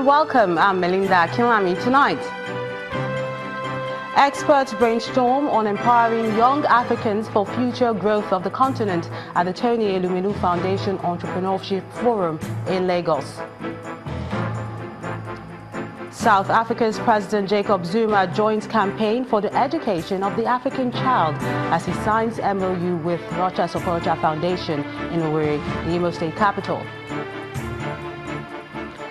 and welcome. I'm Melinda Kirami. Tonight, experts brainstorm on empowering young Africans for future growth of the continent at the Tony Elumelu Foundation Entrepreneurship Forum in Lagos. South Africa's President Jacob Zuma joins campaign for the education of the African child as he signs MOU with Rocha Sokocha Foundation in Owerri, the Imo State capital.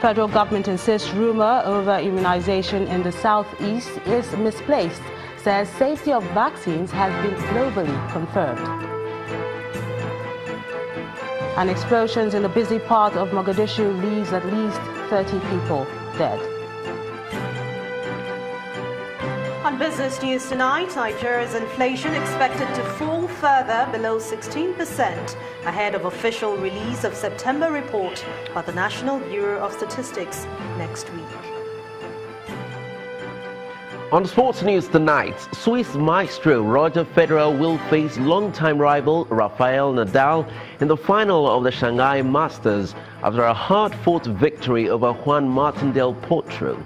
Federal government insists rumor over immunization in the southeast is misplaced, says safety of vaccines has been globally confirmed. And explosions in the busy part of Mogadishu leaves at least 30 people dead. On business news tonight, Nigeria's inflation expected to fall further below 16% ahead of official release of September report by the National Bureau of Statistics next week. On sports news tonight, Swiss maestro Roger Federer will face longtime rival Rafael Nadal in the final of the Shanghai Masters after a hard-fought victory over Juan Martín del Potro.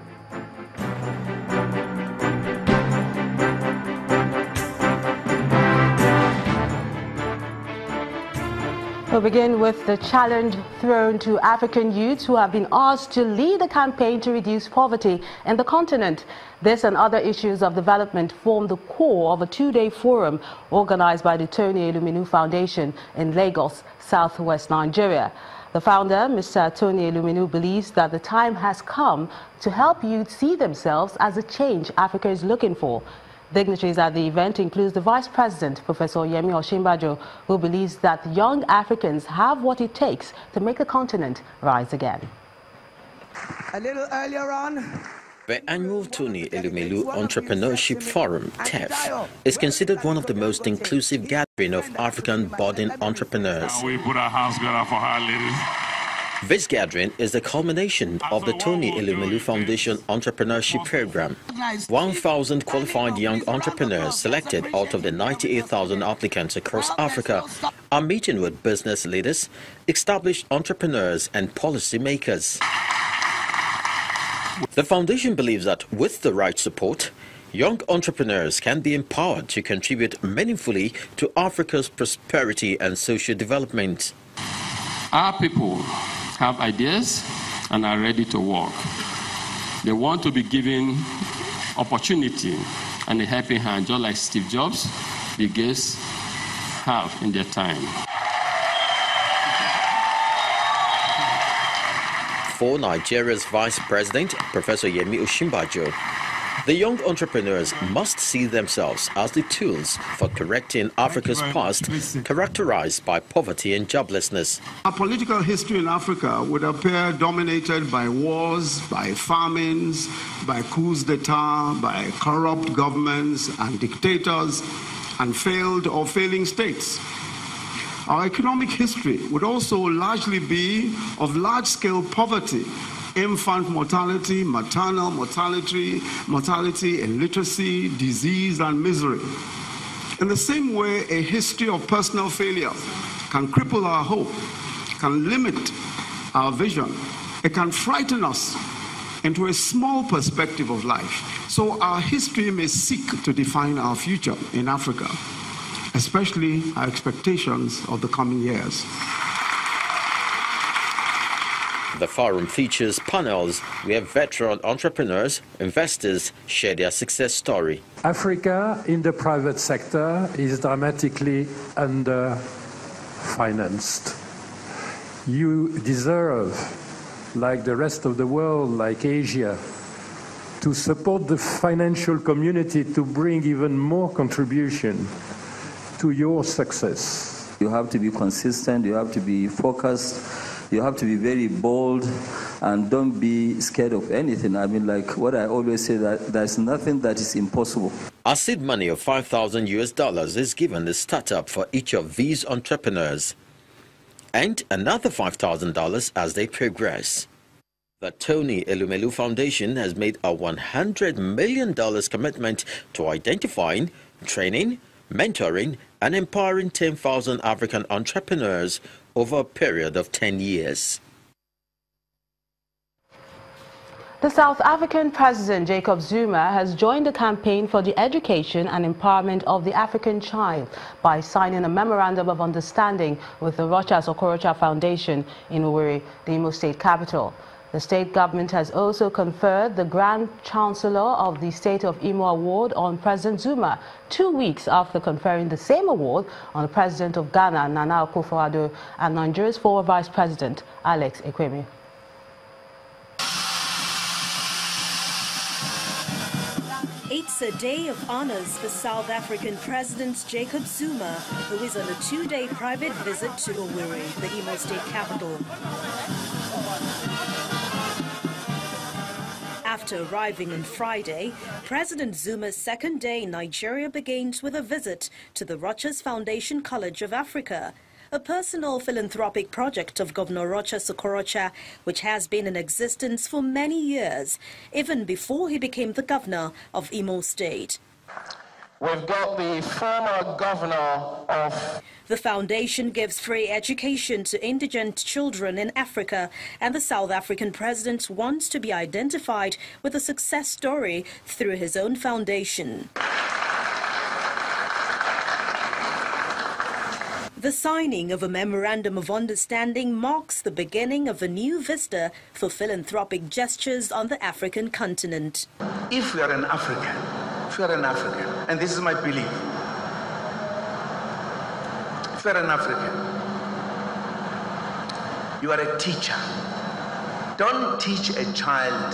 We'll begin with the challenge thrown to African youths who have been asked to lead a campaign to reduce poverty in the continent. This and other issues of development form the core of a two-day forum organized by the Tony Elumelu Foundation in Lagos, southwest Nigeria. The founder, Mr. Tony Elumelu, believes that the time has come to help youth see themselves as the change Africa is looking for. Dignitaries at the event includes the Vice President, Professor Yemi Osinbajo, who believes that young Africans have what it takes to make the continent rise again. A little earlier on, the annual Tony Elumelu Entrepreneurship Forum, TEF, is considered one of the most inclusive gatherings of African budding entrepreneurs. We put our hands together for her, ladies. This gathering is the culmination of the Tony Elumelu Foundation Entrepreneurship Program. 1,000 qualified young entrepreneurs selected out of the 98,000 applicants across Africa are meeting with business leaders, established entrepreneurs and policymakers. The foundation believes that with the right support, young entrepreneurs can be empowered to contribute meaningfully to Africa's prosperity and social development. Our people have ideas and are ready to work. They want to be given opportunity and a helping hand, just like Steve Jobs, Bill Gates have in their time. For Nigeria's Vice President, Professor Yemi Osinbajo, the young entrepreneurs must see themselves as the tools for correcting Africa's past, characterized by poverty and joblessness. Our political history in Africa would appear dominated by wars, by famines, by coups d'etat, by corrupt governments and dictators, and failed or failing states. Our economic history would also largely be of large-scale poverty, infant mortality, maternal mortality, illiteracy, disease, and misery. In the same way, a history of personal failure can cripple our hope, can limit our vision. It can frighten us into a small perspective of life. So our history may seek to define our future in Africa, especially our expectations of the coming years. The forum features panels where veteran entrepreneurs, investors share their success story. Africa in the private sector is dramatically underfinanced. You deserve, like the rest of the world, like Asia, to support the financial community to bring even more contribution to your success. You have to be consistent, you have to be focused, you have to be very bold, and don't be scared of anything. I mean, like what I always say, that there's nothing that is impossible. A seed money of $5,000 is given the startup for each of these entrepreneurs, and another $5,000 as they progress. The Tony Elumelu Foundation has made a $100 million commitment to identifying, training, mentoring, and empowering 10,000 African entrepreneurs over a period of 10 years. The South African President Jacob Zuma has joined the campaign for the education and empowerment of the African child by signing a memorandum of understanding with the Rochas Okorocha Foundation in Owerri, the Imo State capital. The state government has also conferred the Grand Chancellor of the State of Imo Award on President Zuma, 2 weeks after conferring the same award on the President of Ghana, Nana Akufo-Addo, and Nigeria's former Vice President, Alex Ekweme. It's a day of honors for South African President Jacob Zuma, who is on a 2-day private visit to Owerri, the Imo State capital. After arriving on Friday, President Zuma's second day in Nigeria begins with a visit to the Rochas Foundation College of Africa, a personal philanthropic project of Governor Rochas Okorocha, which has been in existence for many years, even before he became the governor of Imo State. We've got the former governor of... The foundation gives free education to indigent children in Africa, and the South African president wants to be identified with a success story through his own foundation. The signing of a memorandum of understanding marks the beginning of a new vista for philanthropic gestures on the African continent. If you are an African, and this is my belief, if you are an African, you are a teacher. Don't teach a child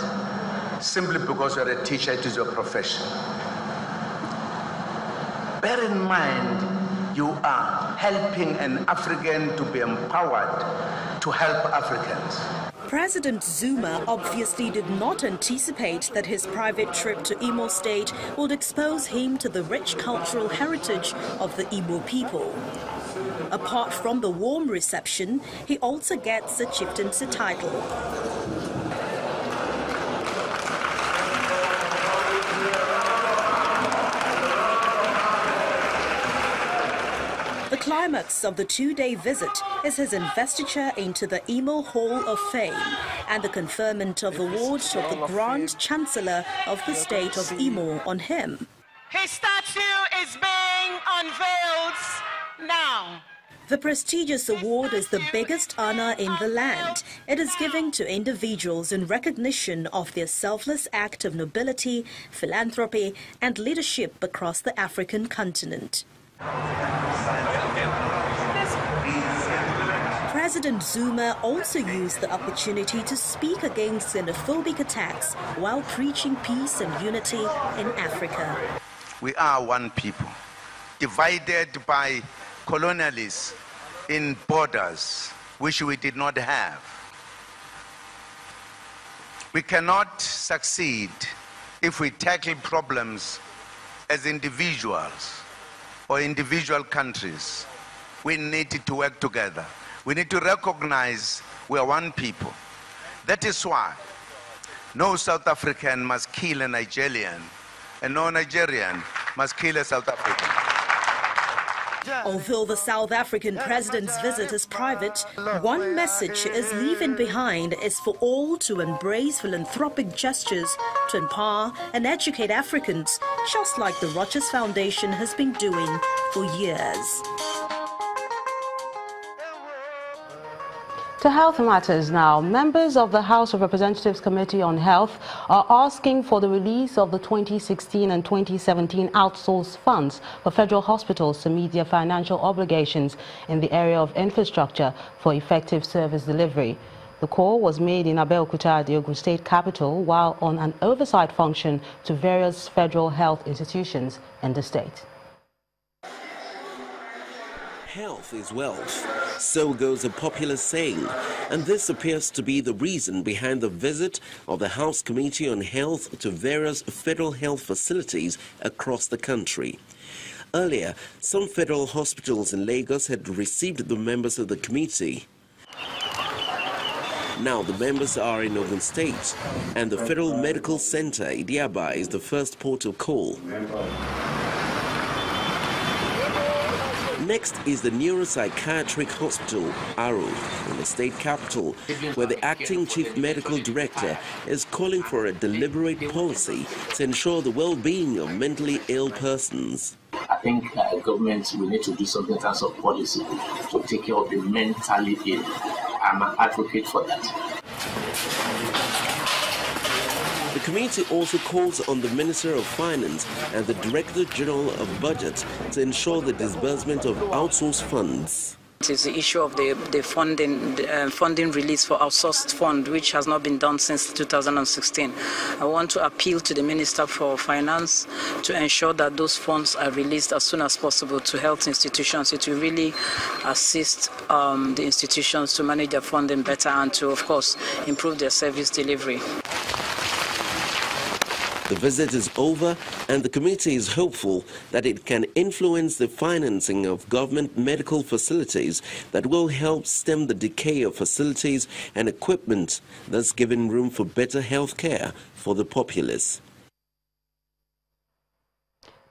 simply because you are a teacher, it is your profession. Bear in mind, you are helping an African to be empowered to help Africans. President Zuma obviously did not anticipate that his private trip to Imo State would expose him to the rich cultural heritage of the Igbo people. Apart from the warm reception, he also gets a chieftaincy title. The climax of the 2-day visit is his investiture into the Imo Hall of Fame and the conferment of awards of the Grand Chancellor of the State of Imo on him. His statue is being unveiled now. The prestigious award is the biggest honor in the land. It is given to individuals in recognition of their selfless act of nobility, philanthropy, and leadership across the African continent. President Zuma also used the opportunity to speak against xenophobic attacks while preaching peace and unity in Africa. We are one people, divided by colonialists in borders which we did not have. We cannot succeed if we tackle problems as individuals or individual countries. We need to work together. We need to recognize we are one people. That is why no South African must kill a Nigerian, and no Nigerian must kill a South African. Although the South African president's visit is private, one message he is leaving behind is for all to embrace philanthropic gestures to empower and educate Africans, just like the Rochas Foundation has been doing for years. To health matters now, members of the House of Representatives Committee on Health are asking for the release of the 2016 and 2017 outsourced funds for federal hospitals to meet their financial obligations in the area of infrastructure for effective service delivery. The call was made in Abeokuta, the Ogun State capital, while on an oversight function to various federal health institutions in the state. Health is wealth. So goes a popular saying, and this appears to be the reason behind the visit of the House Committee on Health to various federal health facilities across the country. Earlier, some federal hospitals in Lagos had received the members of the committee. Now the members are in Ogun State, and the Federal Medical Center, Idiaba, is the first port of call. Next is the Neuropsychiatric Hospital, Aro, in the state capital, where the acting chief medical director is calling for a deliberate policy to ensure the well-being of mentally ill persons. I think government will need to do something in terms of policy to take care of the mentally ill. I'm an advocate for that. The committee also calls on the Minister of Finance and the Director General of Budget to ensure the disbursement of outsourced funds. It is the issue of the funding release for outsourced fund, which has not been done since 2016. I want to appeal to the Minister for Finance to ensure that those funds are released as soon as possible to health institutions. It will really assist the institutions to manage their funding better and to, of course, improve their service delivery. The visit is over, and the committee is hopeful that it can influence the financing of government medical facilities that will help stem the decay of facilities and equipment, thus giving room for better health care for the populace.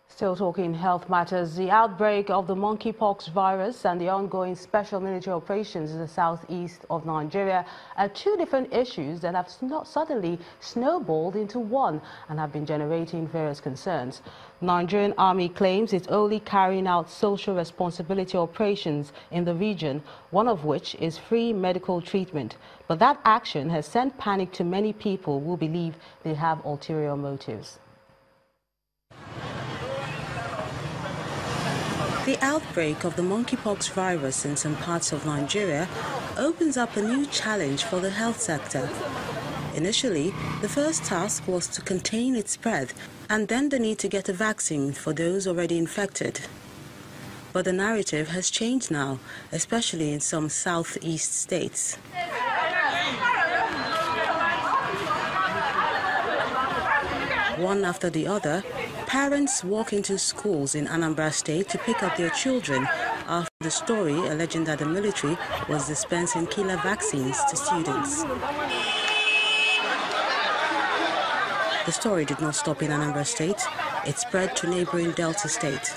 Still talking health matters, the outbreak of the monkeypox virus and the ongoing special military operations in the southeast of Nigeria are two different issues that have suddenly snowballed into one and have been generating various concerns. Nigerian Army claims it's only carrying out social responsibility operations in the region, one of which is free medical treatment. But that action has sent panic to many people who believe they have ulterior motives. The outbreak of the monkeypox virus in some parts of Nigeria opens up a new challenge for the health sector. Initially, the first task was to contain its spread and then the need to get a vaccine for those already infected. But the narrative has changed now, especially in some southeast states. One after the other, parents walk into schools in Anambra State to pick up their children after the story alleging that the military was dispensing killer vaccines to students. The story did not stop in Anambra State. It spread to neighboring Delta State.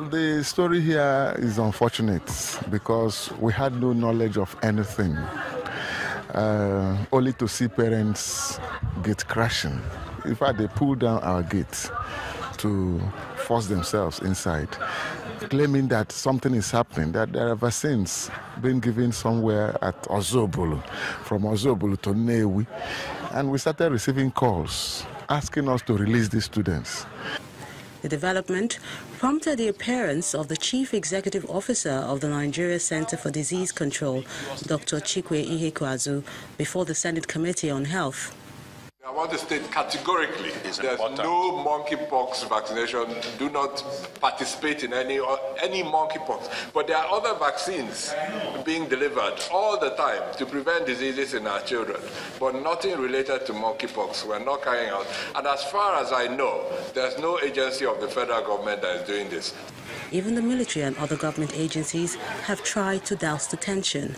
The story here is unfortunate because we had no knowledge of anything, only to see parents gate crashing. In fact, they pulled down our gate to force themselves inside, claiming that something is happening, that there are vaccines being given somewhere at Ozobulu, from Ozobulu to Newi. And we started receiving calls asking us to release these students. The development prompted the appearance of the Chief Executive Officer of the Nigeria Center for Disease Control, Dr. Chikwe Ihekwazu, before the Senate Committee on Health. I want to state categorically there's no monkeypox vaccination. Do not participate in any monkeypox. But there are other vaccines being delivered all the time to prevent diseases in our children, but nothing related to monkeypox. We're not carrying out. And as far as I know, there's no agency of the federal government that is doing this. Even the military and other government agencies have tried to douse the tension.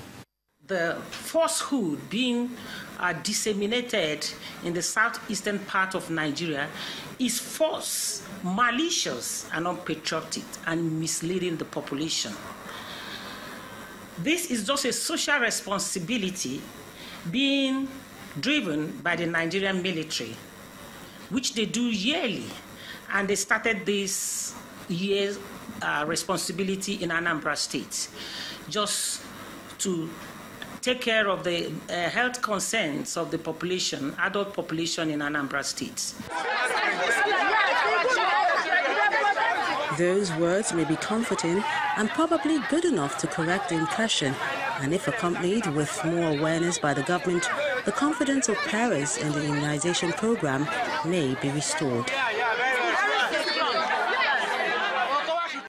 The falsehood being disseminated in the southeastern part of Nigeria is false, malicious, and unpatriotic, and misleading the population. This is just a social responsibility being driven by the Nigerian military, which they do yearly, and they started this year's responsibility in Anambra State, just to take care of the health concerns of the population, adult population in Anambra State. Those words may be comforting and probably good enough to correct the impression, and if accompanied with more awareness by the government, the confidence of parents in the immunization program may be restored.